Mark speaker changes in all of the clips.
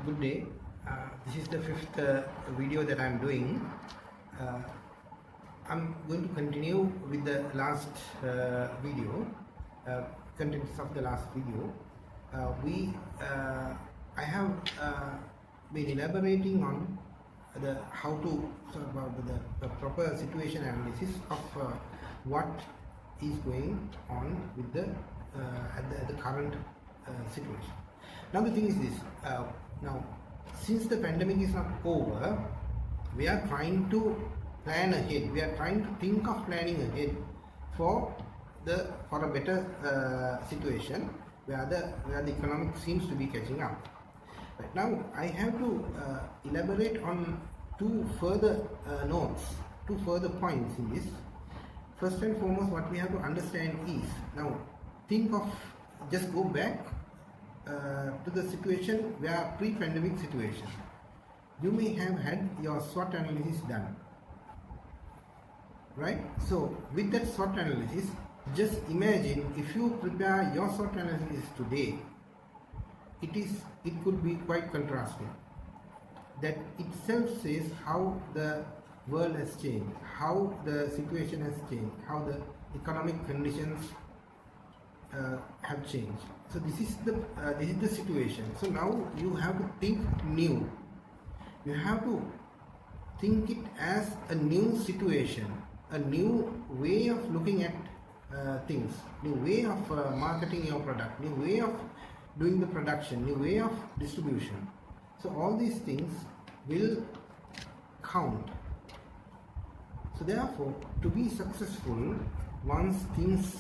Speaker 1: Good day. This is the fifth video that I'm doing. I'm going to continue with the last video, contents of the last video. I have been elaborating on how to about the proper situation analysis of what is going on with the at the current situation. Now the thing is this. Now, since the pandemic is not over, we are trying to plan ahead. We are trying to think of planning ahead for a better situation where the economic seems to be catching up. Right now, I have to elaborate on two further notes, two further points in this. First and foremost, what we have to understand is, now just go back to the situation where pre-pandemic situation. You may have had your SWOT analysis done, right? So with that SWOT analysis, just imagine if you prepare your SWOT analysis today, it could be quite contrasting. That itself says how the world has changed, how the situation has changed, how the economic conditions have changed. So this is the situation. So now you have to think new. You have to think it as a new situation, a new way of looking at things, new way of marketing your product, new way of doing the production, new way of distribution. So all these things will count. So therefore, to be successful, once things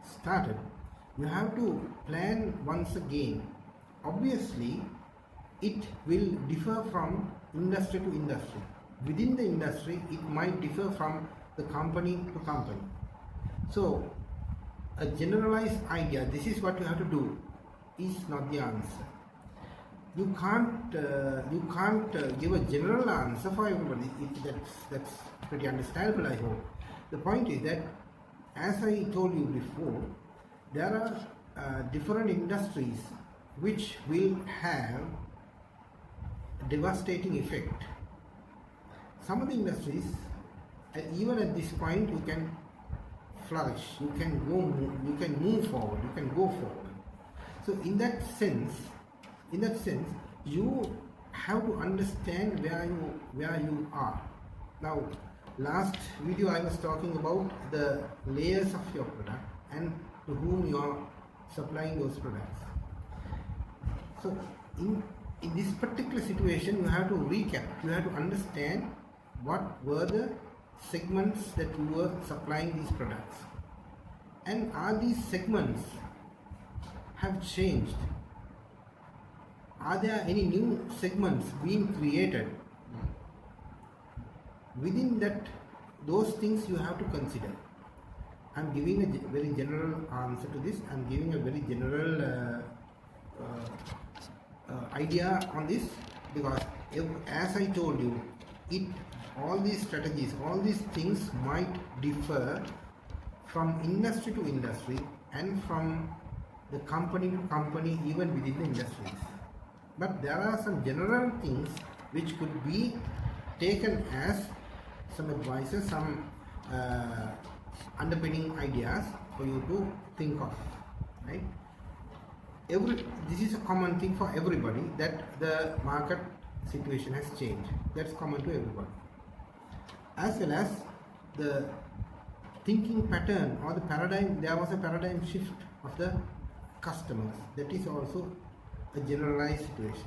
Speaker 1: started, you have to plan once again. Obviously, it will differ from industry to industry. Within the industry, it might differ from the company to company. So, a generalized idea, this is what you have to do, is not the answer. You can't give a general answer for everybody. That's pretty understandable, I hope. The point is that, as I told you before, there are different industries which will have a devastating effect. Some of the industries, even at this point, you can flourish, you can move forward, you can go forward. So in that sense, you have to understand where you are. Now, last video I was talking about the layers of your product and to whom you are supplying those products. So in this particular situation, you have to recap, you have to understand what were the segments that you were supplying these products, and are these segments have changed? Are there any new segments being created? Within that, those things you have to consider. I'm giving a very general answer to this. I'm giving a very general idea on this, because as I told you, all these strategies, all these things might differ from industry to industry and from the company to company, even within the industries. But there are some general things which could be taken as some advices, some underpinning ideas for you to think of, right? This is a common thing for everybody, that the market situation has changed. That's common to everybody. As well as the thinking pattern or the paradigm, there was a paradigm shift of the customers. That is also a generalized situation.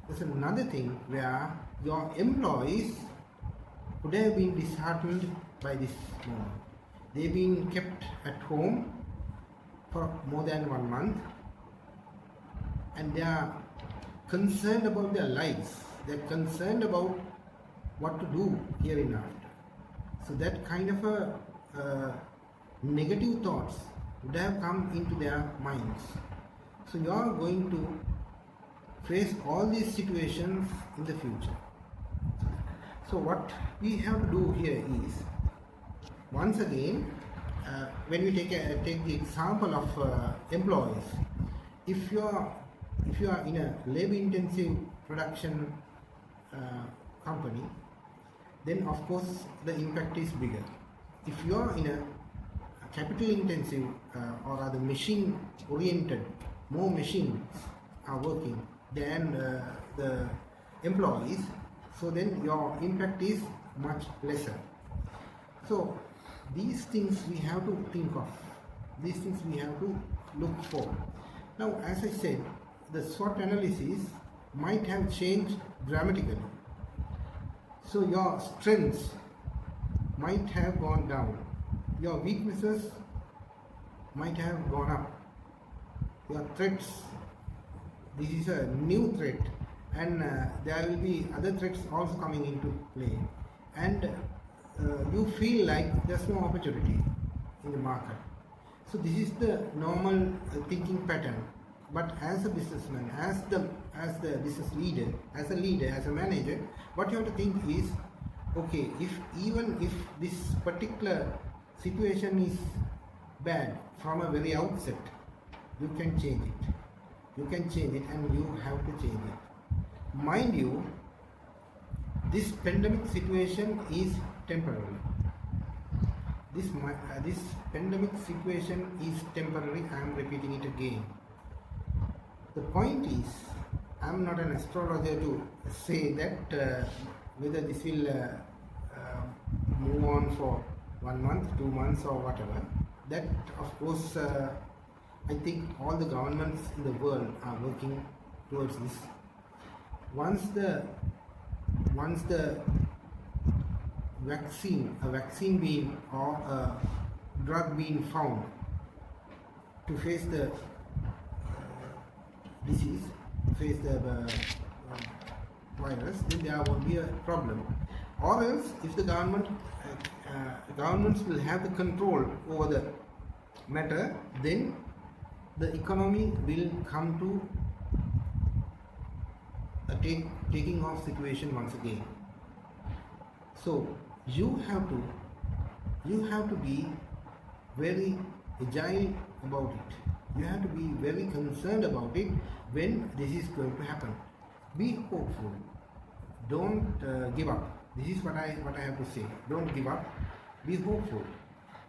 Speaker 1: There's another thing where your employees would have been disheartened by this moment. They've been kept at home for more than 1 month, and they are concerned about their lives. They're concerned about what to do hereinafter. So that kind of a negative thoughts would have come into their minds. So you are going to face all these situations in the future. So what we have to do here is, once again, when we take the example of employees, if your if you are in a labor-intensive production company, then of course the impact is bigger. If you are in a capital-intensive or rather machine-oriented, more machines are working than the employees, so then your impact is much lesser. So these things we have to think of, these things we have to look for. Now, as I said, the SWOT analysis might have changed dramatically. So your strengths might have gone down, your weaknesses might have gone up, your threats, this is a new threat, and there will be other threats also coming into play, and you feel like there's no opportunity in the market. So this is the normal thinking pattern. But as a businessman, as the business leader, as a manager, what you have to think is, okay, even if this particular situation is bad from a very outset, you can change it. You can change it, and you have to change it. Mind you, this pandemic situation is temporary. This pandemic situation is temporary. I am repeating it again. The point is, I am not an astrologer to say that whether this will move on for 1 month, 2 months, or whatever. That, of course, I think all the governments in the world are working towards this. Once the vaccine being or a drug being found to face the disease, face the virus, then there won't be a problem. Or else, if the governments will have the control over the matter, then the economy will come to a taking off situation once again. So you have to be very agile about it. You have to be very concerned about it when this is going to happen. Be hopeful. Don't give up. This is what I have to say. Don't give up. Be hopeful.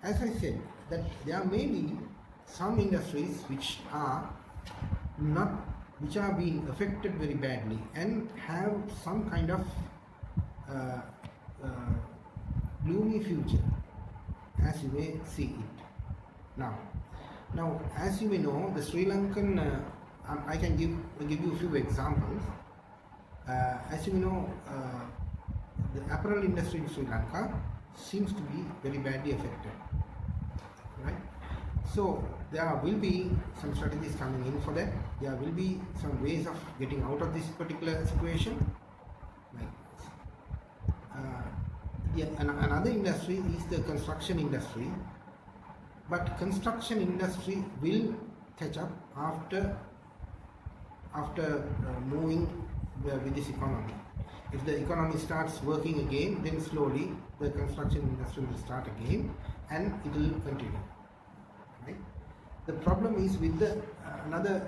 Speaker 1: As I said, that there may be some industries which are being affected very badly and have some kind of gloomy future, as you may see it now. Now, as you may know, the Sri Lankan, I can give you a few examples. As you may know, the apparel industry in Sri Lanka seems to be very badly affected, right? So there will be some strategies coming in for that. There will be some ways of getting out of this particular situation. Like another industry is the construction industry, but construction industry will catch up after moving with this economy. If the economy starts working again, then slowly the construction industry will start again, and it will continue. Right? The problem is with the another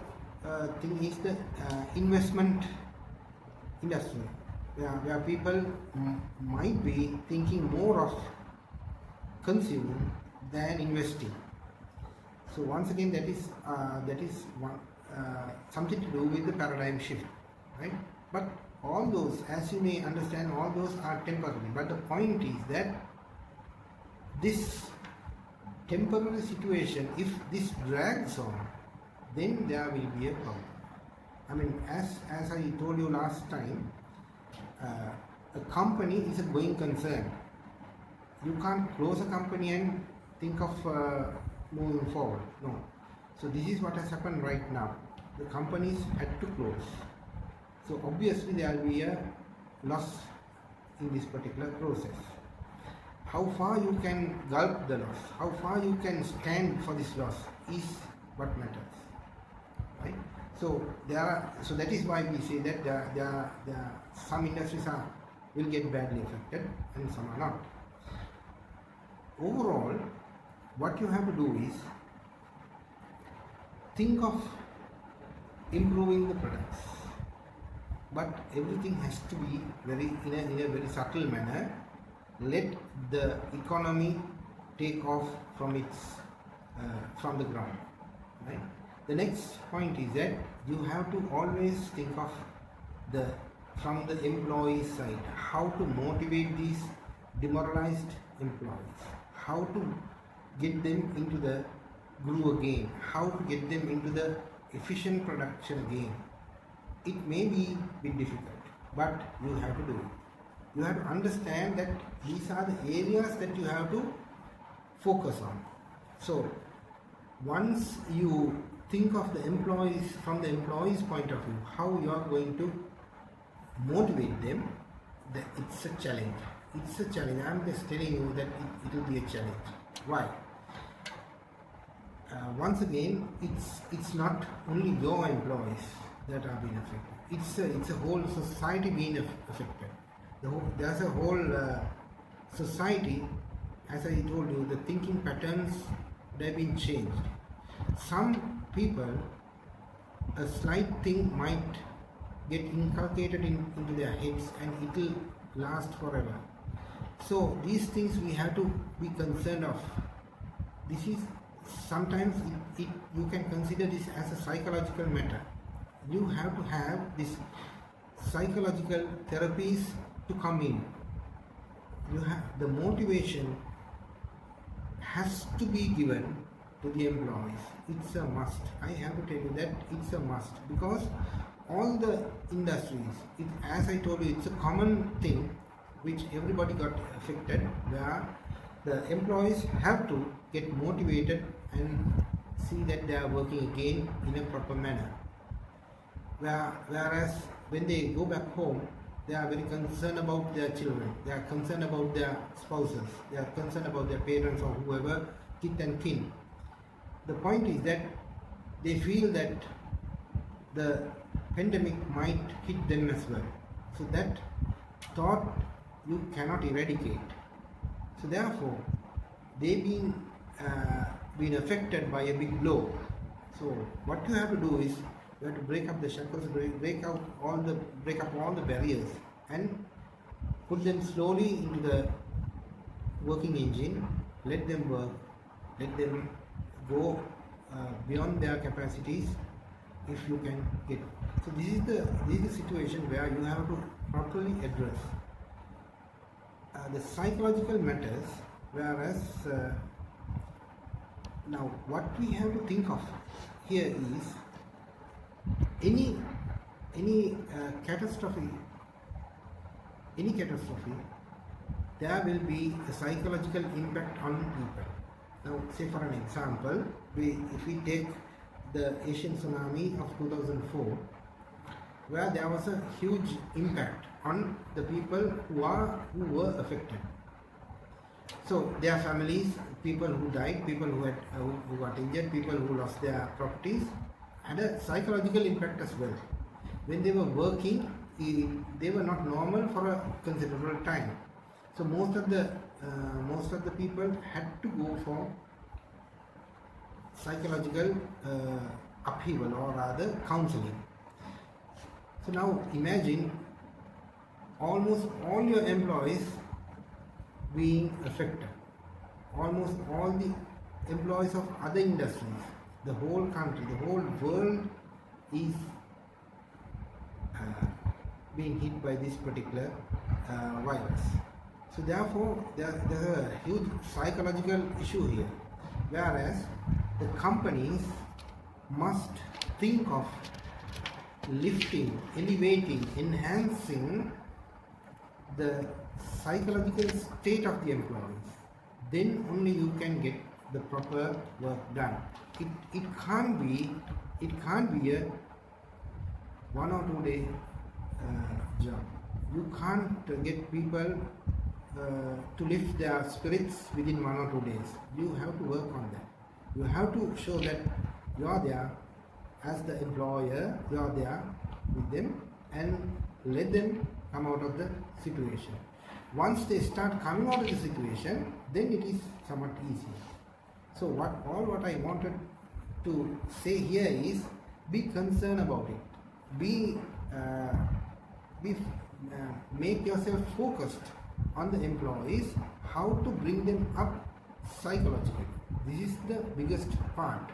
Speaker 1: thing is the investment industry, where people might be thinking more of consuming than investing. So once again, that is something to do with the paradigm shift, right? But all those, as you may understand, all those are temporary. But the point is that this temporary situation, if this drags on, then there will be a problem. I mean, as I told you last time, a company is a going concern. You can't close a company and think of moving forward. No. So this is what has happened right now. The companies had to close. So obviously there will be a loss in this particular process. How far you can gulp the loss, how far you can stand for this loss is what matters, right? So that is why we say that there some industries will get badly affected and some are not. Overall, what you have to do is think of improving the products. But everything has to be in a very subtle manner. Let the economy take off from the ground. Right? The next point is that you have to always think of from the employee side, how to motivate these demoralized employees, how to get them into the groove again, how to get them into the efficient production again. It may be a bit difficult, but you have to do it. You have to understand that these are the areas that you have to focus on. So once you think of the employees from the employees' point of view, how you are going to motivate them, it's a challenge. It's a challenge. I'm just telling you that it will be a challenge. Why? Once again, it's not only your employees that are being affected. It's a whole society being affected. There's a whole society. As I told you, the thinking patterns, they've been changed. Some people, a slight thing might get inculcated into their heads and it will last forever. So these things we have to be concerned of. This is sometimes you can consider this as a psychological matter. You have to have this psychological therapies to come in. You have the motivation has to be given to the employees. It's a must. I have to tell you that it's a must, because all the industries, as I told you, it's a common thing which everybody got affected, where the employees have to get motivated and see that they are working again in a proper manner. Whereas when they go back home, they are very concerned about their children, they are concerned about their spouses, they are concerned about their parents or whoever, kith and kin. The point is that they feel that the pandemic might hit them as well. So that thought you cannot eradicate. So therefore, they've been affected by a big blow. So what you have to do is you have to break up the shackles, break up all the barriers, and put them slowly into the working engine. Let them work. Let them go beyond their capacities if you can get. So this is the situation where you have to properly address the psychological matters. Whereas now what we have to think of here is any catastrophe, there will be a psychological impact on people. Now, say for an example, if we take the Asian tsunami of 2004, where there was a huge impact on the people who were affected. So their families, people who died, people who got injured, people who lost their properties, had a psychological impact as well. When they were working, they were not normal for a considerable time. So most of the people had to go for psychological upheaval, or rather counseling. So now imagine almost all your employees being affected, almost all the employees of other industries, the whole country, the whole world is being hit by this particular virus. So therefore, there's a huge psychological issue here, whereas the companies must think of lifting, elevating, enhancing the psychological state of the employees. Then only you can get the proper work done. It can't be a 1 or 2 day job. You can't get people to lift their spirits within 1 or 2 days. You have to work on that. You have to show that you are there as the employer, you are there with them, and let them come out of the situation. Once they start coming out of the situation, then it is somewhat easier. So what I wanted to say here is be concerned about it. Make yourself focused on the employees, how to bring them up psychologically. This is the biggest part.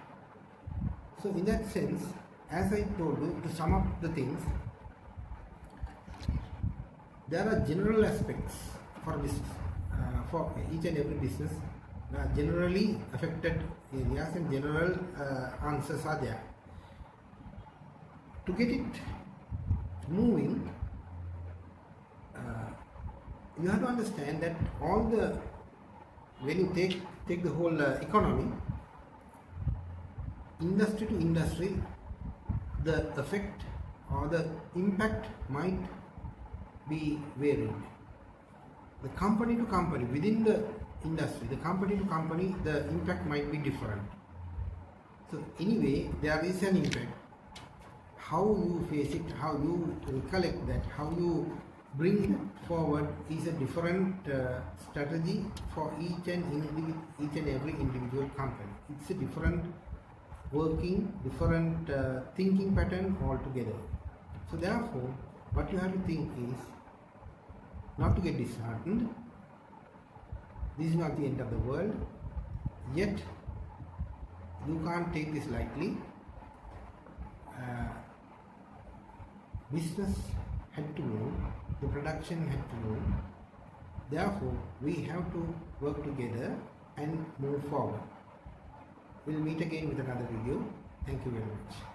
Speaker 1: So in that sense, as I told you, to sum up the things, there are general aspects for business, for each and every business. There are generally affected areas and general answers are there. To get it moving, you have to understand that when you take the whole economy, industry to industry, the effect or the impact might be varied. The company to company, within the industry, the company to company, the impact might be different. So anyway, there is an impact. How you face it, how you recollect that, how you bring it forward is a different strategy for each and every individual company. It's a different working, different thinking pattern altogether. So therefore, what you have to think is not to get disheartened. This is not the end of the world, yet you can't take this lightly. Business had to move, the production had to move. Therefore, we have to work together and move forward. We'll meet again with another video. Thank you very much.